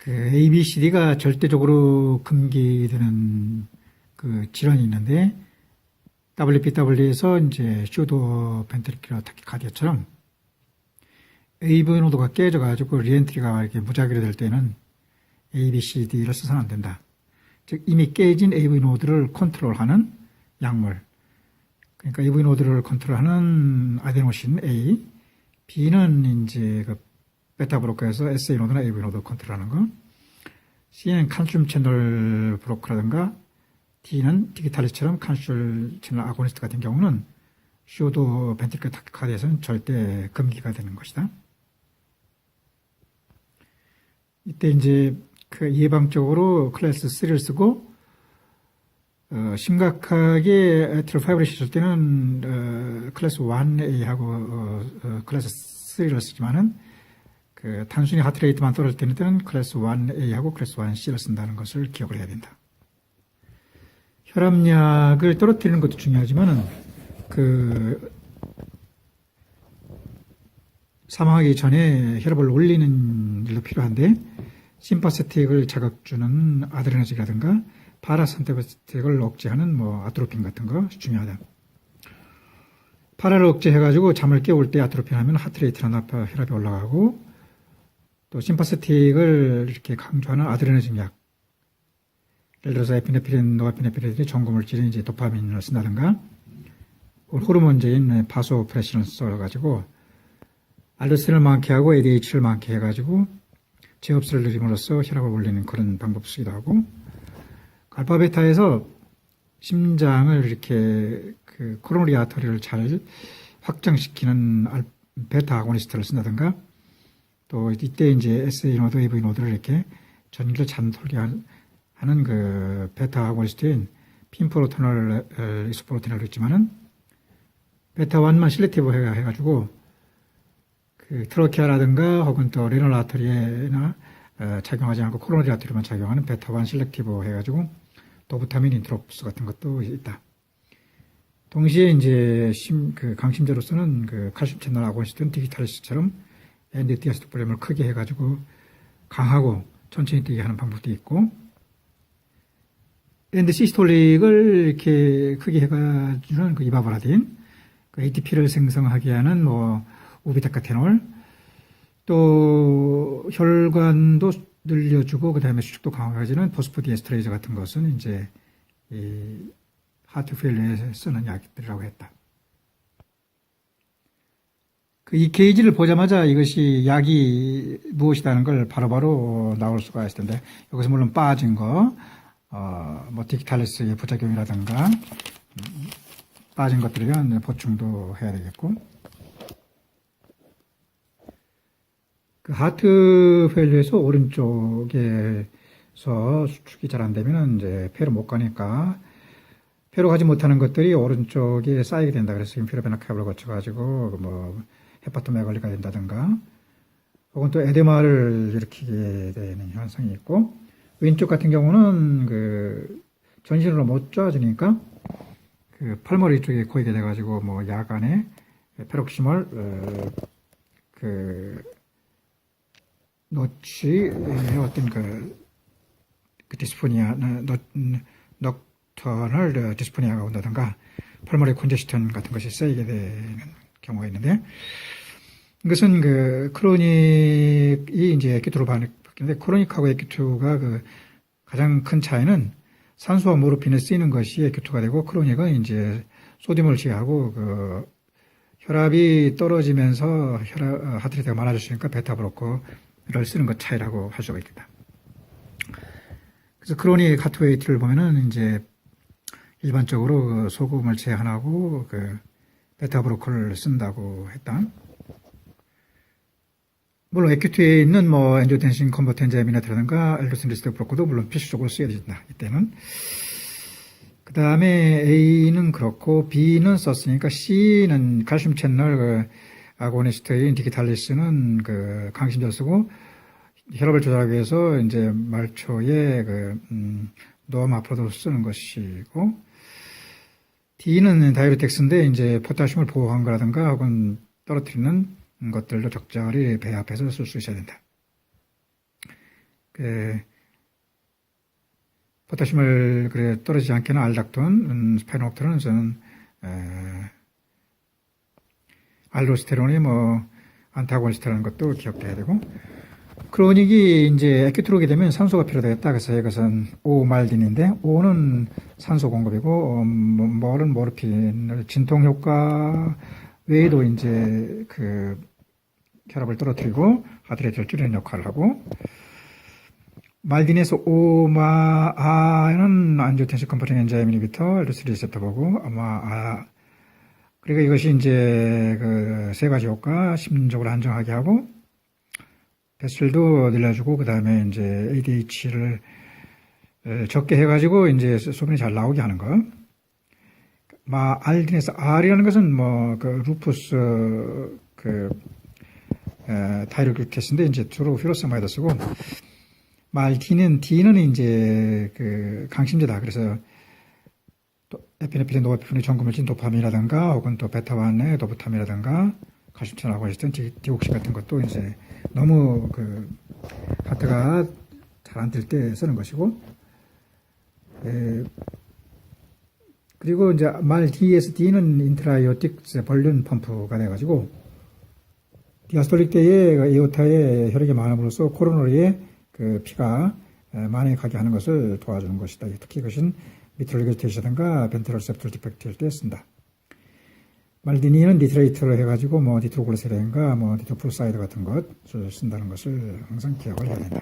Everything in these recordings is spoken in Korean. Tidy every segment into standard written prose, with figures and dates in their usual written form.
그 ABCD가 절대적으로 금기되는 그 질환이 있는데 WPW에서 이제 슈도 벤트리큐러 타키카디아처럼 AV 노드가 깨져가지고 리엔트리가 이렇게 무작위로 될 때는 ABCD를 써서는 안 된다. 즉 이미 깨진 AV 노드를 컨트롤하는 약물. 그러니까 AV 노드를 컨트롤하는 아데노신 A, B는 이제 그 베타 브로커에서 SA 노드나 AV 노드 컨트롤하는 거, C는 칼슘 채널 브로커라든가, D는 디기탈리스처럼 칼슘 채널 아고니스트 같은 경우는 슈도 벤트리클 타키카디에서는 절대 금기가 되는 것이다. 이때 이제 그 예방적으로 클래스 3를 쓰고 심각하게 에트럴 파이브레시 있을 때는 클래스 1A하고 클래스 3를 쓰지만은 그 단순히 하트레이트만 떨어질 때는 클래스 1A하고 클래스 1C를 쓴다는 것을 기억을 해야 된다. 혈압약을 떨어뜨리는 것도 중요하지만은 그 사망하기 전에 혈압을 올리는 일도 필요한데 심파세틱을 자극 주는 아드레나진이라든가 파라선테틱을 억제하는 뭐 아트로핀 같은 거 중요하다. 파라를 억제해가지고 잠을 깨울 때 아트로핀 하면 하트레이트나 나파 혈압이 올라가고 또 심파세틱을 이렇게 강조하는 아드레나진 약 예를 들어서 에피네프린, 노아피네프린이 전구물질인 이제 도파민을 쓴다든가 호르몬제인 바소프레신을 써가지고 알도스테론을 많게 하고 ADH를 많게 해가지고 제업수를 늘림으로써 혈압을 올리는 그런 방법 쓰기도 하고 알파베타에서 심장을 이렇게 그 코로너리 아터리를 잘 확장시키는 베타 아고니스트를 쓴다든가 또 이때 이제 SA 노드, AV 노드를 이렇게 전기를 잘 돌게 하는 그 베타 아고니스트인 핀프로토널, 이소프로토널도 있지만은 베타 1만 실렉티브 해가지고 그 트로키아라든가 혹은 또 레널 아터리에나 작용하지 않고 코로너리 아터리만 작용하는 베타 1 실렉티브 해가지고 도부타민 인트로프스 같은 것도 있다. 동시에 이제 그 강심제로서는 그 칼슘 채널 아고니스트는 디기탈리스처럼 엔드디아스토프렘을 크게 해가지고 강하고 천천히 뛰게 하는 방법도 있고 엔드시스톨릭을 이렇게 크게 해가지고는 그 이바브라딘, 그 ATP를 생성하게 하는 뭐 우비타카테놀, 또 혈관도 늘려주고 그 다음에 수축도 강화해주는 포스포디에스트레이저 같은 것은 이제 이 하트 페일리어에 쓰는 약들이라고 했다. 그 EKG를 보자마자 이것이 약이 무엇이라는 걸 바로바로 나올 수가 있을 텐데 여기서 물론 빠진 거, 뭐 디기탈리스의 부작용이라든가 빠진 것들에 대한 보충도 해야 되겠고. 그 하트 페일리어에서 오른쪽에서 수축이 잘 안 되면 이제 폐로 못 가니까 폐로 가지 못하는 것들이 오른쪽에 쌓이게 된다. 그래서 인퓨로베나 캡을 거쳐가지고 뭐 헤파토메갈리가 된다든가 혹은 또 에데마를 일으키게 되는 현상이 있고 왼쪽 같은 경우는 그 전신으로 못 좋아지니까 그 펄머리 쪽에 고이게 돼가지고 뭐 야간에 페록시멀 그 노치의 어떤 그 디스포니아, 넉터널 디스포니아가 온다든가 펄머리 콘제스션 같은 것이 쌓이게 되는 경우가 있는데 이것은 그 크로닉이 이제 에큐트로 바뀌는데 크로닉하고 에큐트가 그 가장 큰 차이는 산소와 모르핀에 쓰이는 것이 에큐트가 되고 크로닉은 이제 소듐을 제하고 그 혈압이 떨어지면서 하트레이트가 많아졌으니까 베타 브로커를 쓰는 것 차이라고 할 수가 있겠다. 그래서 크로닉 하트웨이트를 보면은 이제 일반적으로 그 소금을 제한하고 그 베타 브로커를 쓴다고 했다. 물론 에큐트에 있는 뭐 엔지오텐신 컨버터 엔자임이라든가 엘도신 리스트 브로커도 물론 필수적으로 쓰여야 된다. 이때는. 그 다음에 A는 그렇고 B는 썼으니까 C는 칼슘 채널 그 아고니스트인 디기탈리스는 그 강심제 쓰고 혈압을 조절하기 위해서 이제 말초에 그 노아마프로도 쓰는 것이고 D는 다이어렉틱스인데 이제 포타슘을 보호한 거라든가 혹은 떨어뜨리는 것들도 적절히 배합해서 쓸 수 있어야 된다. 포타슘을 떨어지지 않게는 알닥톤, 스파이노옥타는 저는 알도스테론이 안타고니스트라는 것도 기억해야 되고, 크로닉이 이제 액기트로 오게 되면 산소가 필요되겠다. 그래서 이것은 오말딘인데, 오는 산소 공급이고, 몰은 모르핀을 진통 효과 외에도 이제 혈압을 떨어뜨리고 하드레이트를 줄이는 역할을 하고, 말딘에서 오마아는 안지오텐신 컨버팅 엔자임 이니비터, L3 리셉터 보고, 그러니까 이것이 이제 세 가지 효과, 심리적으로 안정하게 하고, 배출도 늘려주고, 그 다음에 이제 ADH를 적게 해가지고, 이제 소변이 잘 나오게 하는 거. 알딘에서 R이라는 것은 루푸스, 타이로글루케스인데, 이제 주로 휘로세마에다 쓰고, D는 이제 강심제다. 그래서 에피네프린, 노에피프린, 전구물질 도파민이라든가 혹은 또 베타반의 도부탐이라든가 칼슘천하고 있었던 디옥신 같은 것도 이제 너무 하트가 잘 안 뛸 때 쓰는 것이고, 그리고 이제 DSD는 인트라이오틱 볼륨 펌프가 돼가지고 디아스톨릭 때에 에오타에 혈액이 많음으로써 코로너리에 피가 많이 가게 하는 것을 도와주는 것이다. 특히 이것은 미트럴 리거지테이션이라든가 벤트럴 세프톨 디펙트일 때 쓴다. 말디니는 니트레이트를 해가지고 니트로글리세린과 니트로프로사이드 같은 것을 쓴다는 것을 항상 기억을 해야 된다.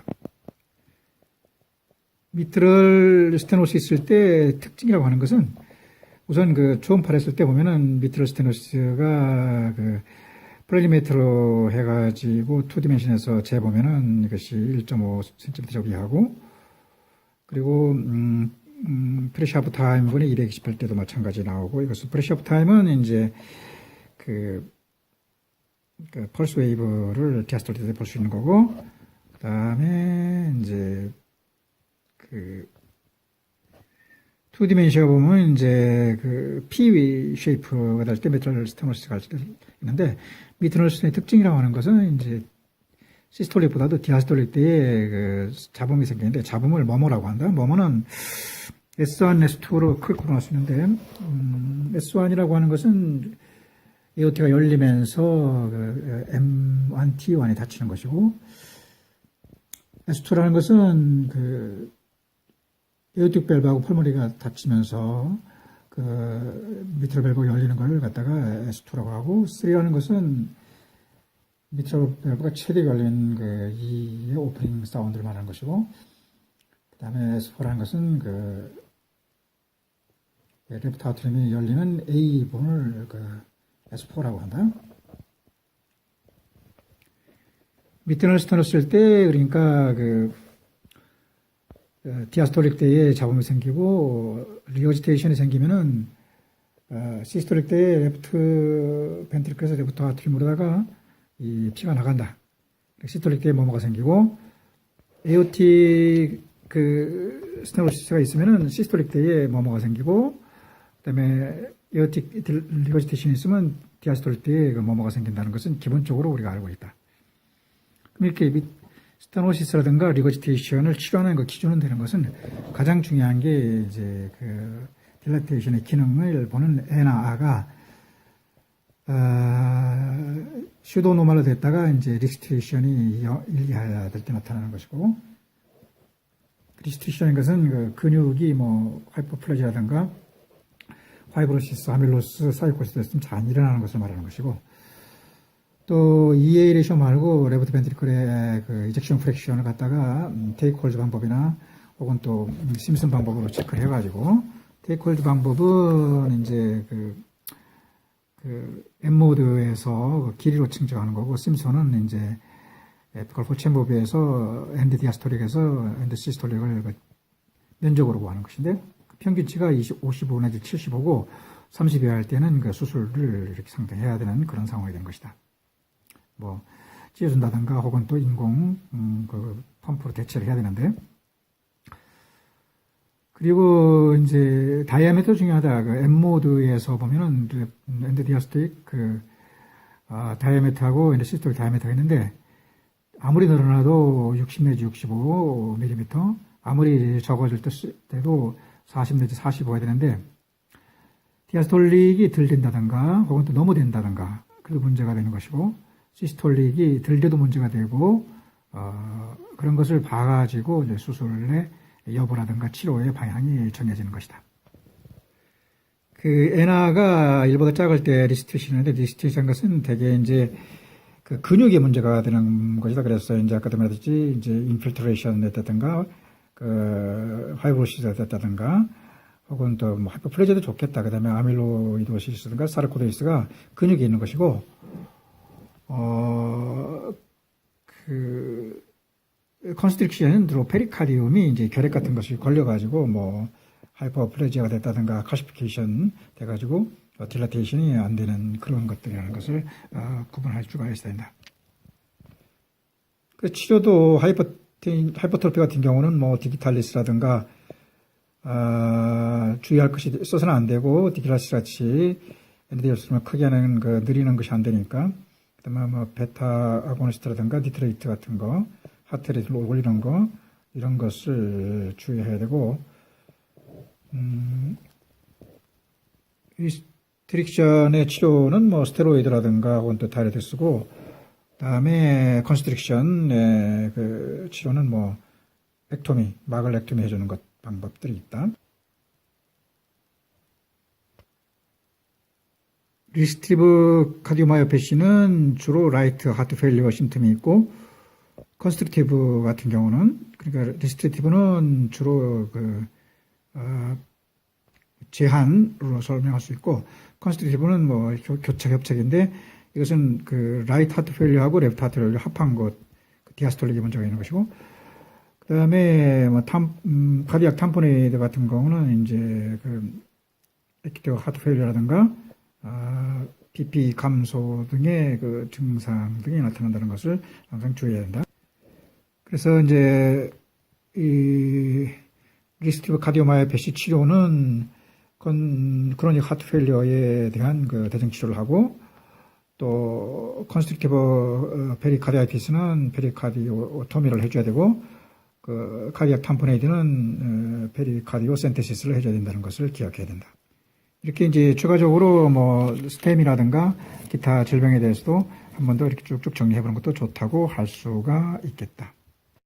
미트럴 스테노시 있을 때 특징이라고 하는 것은 우선 초음파를 했을 때 보면은 미트럴 스테노시가 프레리메트로 해가지고 2디멘션에서 재보면은 이것이 1.5cm 저기하고, 그리고 프레셔 오브 타임 분이 220일 때도 마찬가지 나오고, 이것은 프레셔 오브 타임은 이제 펄스 웨이브를 디아스톨 때 볼 수 있는 거고, 그 다음에 이제 2디멘션 보면 이제 P 쉐이프가 될 때 미트럴 스테노시스가 있는데, 미트럴 스테노시스의 특징이라고 하는 것은 이제 시스톨릭보다도 디아스톨릭 때에 잡음이 생기는데, 잡음을 머머라고 한다. 머머는 S1, S2로 크게 구분할 수 있는데, S1이라고 하는 것은 에오티가 열리면서 M1, T1이 닫히는 것이고, S2라는 것은 에오틱 밸브하고 펄머리가 닫히면서 미트럴 밸브가 열리는 것을 갖다가 S2라고 하고, 3라는 것은 미트럴 밸브가 최대 열린 이 오프닝 사운드를 말하는 것이고, 그 다음에 S4라는 것은 레프트 아우트림이 열리는 A 부분을 S4라고 한다. 미트럴 스테노 쓸 때, 그러니까 디아스톨릭 때에 잡음이 생기고 리어지테이션이 생기면은 시스톨릭 때에 레프트 벤트리클에서 레프트 아우트림으로다가 이 피가 나간다. 시스톨릭 때에 뭐뭐가 생기고, 에오틱 스테노시스가 있으면은 시스톨릭 때에 뭐뭐가 생기고, 그다음에 에오틱 리어지테이션이 있으면 디아스톨릭 때에 뭐뭐가 생긴다는 것은 기본적으로 우리가 알고 있다. 그럼 이렇게 스테노시스라든가 리거지테이션을 치료하는 기준은 되는 것은 가장 중요한 게 이제 딜라테이션의 기능을 보는 N나 R가 슈도 노멀로 됐다가 이제 리스트레이션이 1, 2해야 될 때 나타나는 것이고, 리스트레이션인 것은 근육이 하이퍼플라지라든가 파이브로시스, 아밀로스, 사이코시스는 잘 안 일어나는 것을 말하는 것이고, 또 EA 레이쇼 말고 레프트 벤트리클의 이젝션 프랙션을 갖다가 테이크 홀드 방법이나 혹은 또 심슨 방법으로 체크를 해가지고, 테이크 홀드 방법은 이제 M모드에서 길이로 측정하는 거고, 심슨은 이제 에피컬 포챔버비에서 엔드 디아스톨릭에서 엔드 시스톨릭을 면적으로 구하는 것인데, 평균치가 55 내지 75고 30여 할 때는 수술을 이렇게 상대해야 되는 그런 상황이 되는 것이다. 찢어준다든가 혹은 또 인공 펌프로 대체를 해야 되는데, 그리고 이제 다이아메터 중요하다. M모드에서 보면은 엔드 디아스톨릭 다이아메터하고 엔드 시스톨릭 다이아메터가 있는데, 아무리 늘어나도 60 내지 65mm, 아무리 적어질 때도 40 내지 45가 되는데, 디아스톨릭이 덜 된다든가, 혹은 또 너무 된다든가, 그래도 문제가 되는 것이고, 시스톨릭이 덜 돼도 문제가 되고, 그런 것을 봐가지고 이제 수술의 여부라든가 치료의 방향이 정해지는 것이다. 그 에나가 1보다 작을 때 리스트레이션인데, 리스트레이션 것은 대개 이제 그 근육에 문제가 되는 것이다. 그래서 이제 아까도 말했듯이 이제 인필트레이션 됐다든가, 그 파이브로시스가 됐다든가, 혹은 또 뭐 하이퍼플레지아도 좋겠다. 그 다음에 아밀로이도시스든가 사르코도시스가 근육에 있는 것이고, 컨스트릭션은 주로 페리카디움이 이제 결핵 같은 것이 걸려가지고 뭐 하이퍼플레지아가 됐다든가 카시피케이션 돼가지고 딜라테이션이 안 되는 그런 것들이라는 것을 구분할 수가 있어야 된다. 그 치료도 하이퍼트로피 같은 경우는 뭐 디기탈리스라든가 주의할 것이 있어서는 안 되고 디기탈리스 같이 예를 들어서 크게 하는 그 느리는 것이 안 되니까 그다음에 뭐 베타 아고니스트라든가 니트레이트 같은 거 하트레이트를 올리는 거 이런 것을 주의해야 되고 리스트릭션의 치료는 뭐 스테로이드라든가 혹은 또 다이레틱 쓰고 그다음에 컨스트릭션의 그 치료는 뭐 액토미, 막을 액토미 해주는 것 방법들이 있다. 리스트리브 카디오마이오패시는 주로 라이트 하트 페일리어 심텀이 있고 컨스트릭티브 같은 경우는 그러니까 리스트리티브는 주로 그 제한으로 설명할 수 있고 컨스트릭티브는 뭐 교차 협착인데 이것은 그 라이트 하트 페일리어하고 레프트 하트 페일리어 합한 것 디아스톨릭이 문제가 있는 것이고 그 다음에 뭐 카디악 탐포네이드 같은 경우는 이제 그 에키티브 하트 페일리어라든가 BP 감소 등의 그 증상 등이 나타난다는 것을 항상 주의해야 한다. 그래서 이제 이 리스트리브 카디오마이오패시 치료는 크로닉 하트 페일리어에 대한 그 대증 치료를 하고 또 컨스트릭티브 페리카디아이티스는 페리카디오토미를 해줘야 되고 그 카디악 탐포네이드는 페리카디오 센테시스를 해줘야 된다는 것을 기억해야 된다. 이렇게 이제 추가적으로 뭐 스템이라든가 기타 질병에 대해서도 한 번 더 이렇게 쭉쭉 정리해 보는 것도 좋다고 할 수가 있겠다.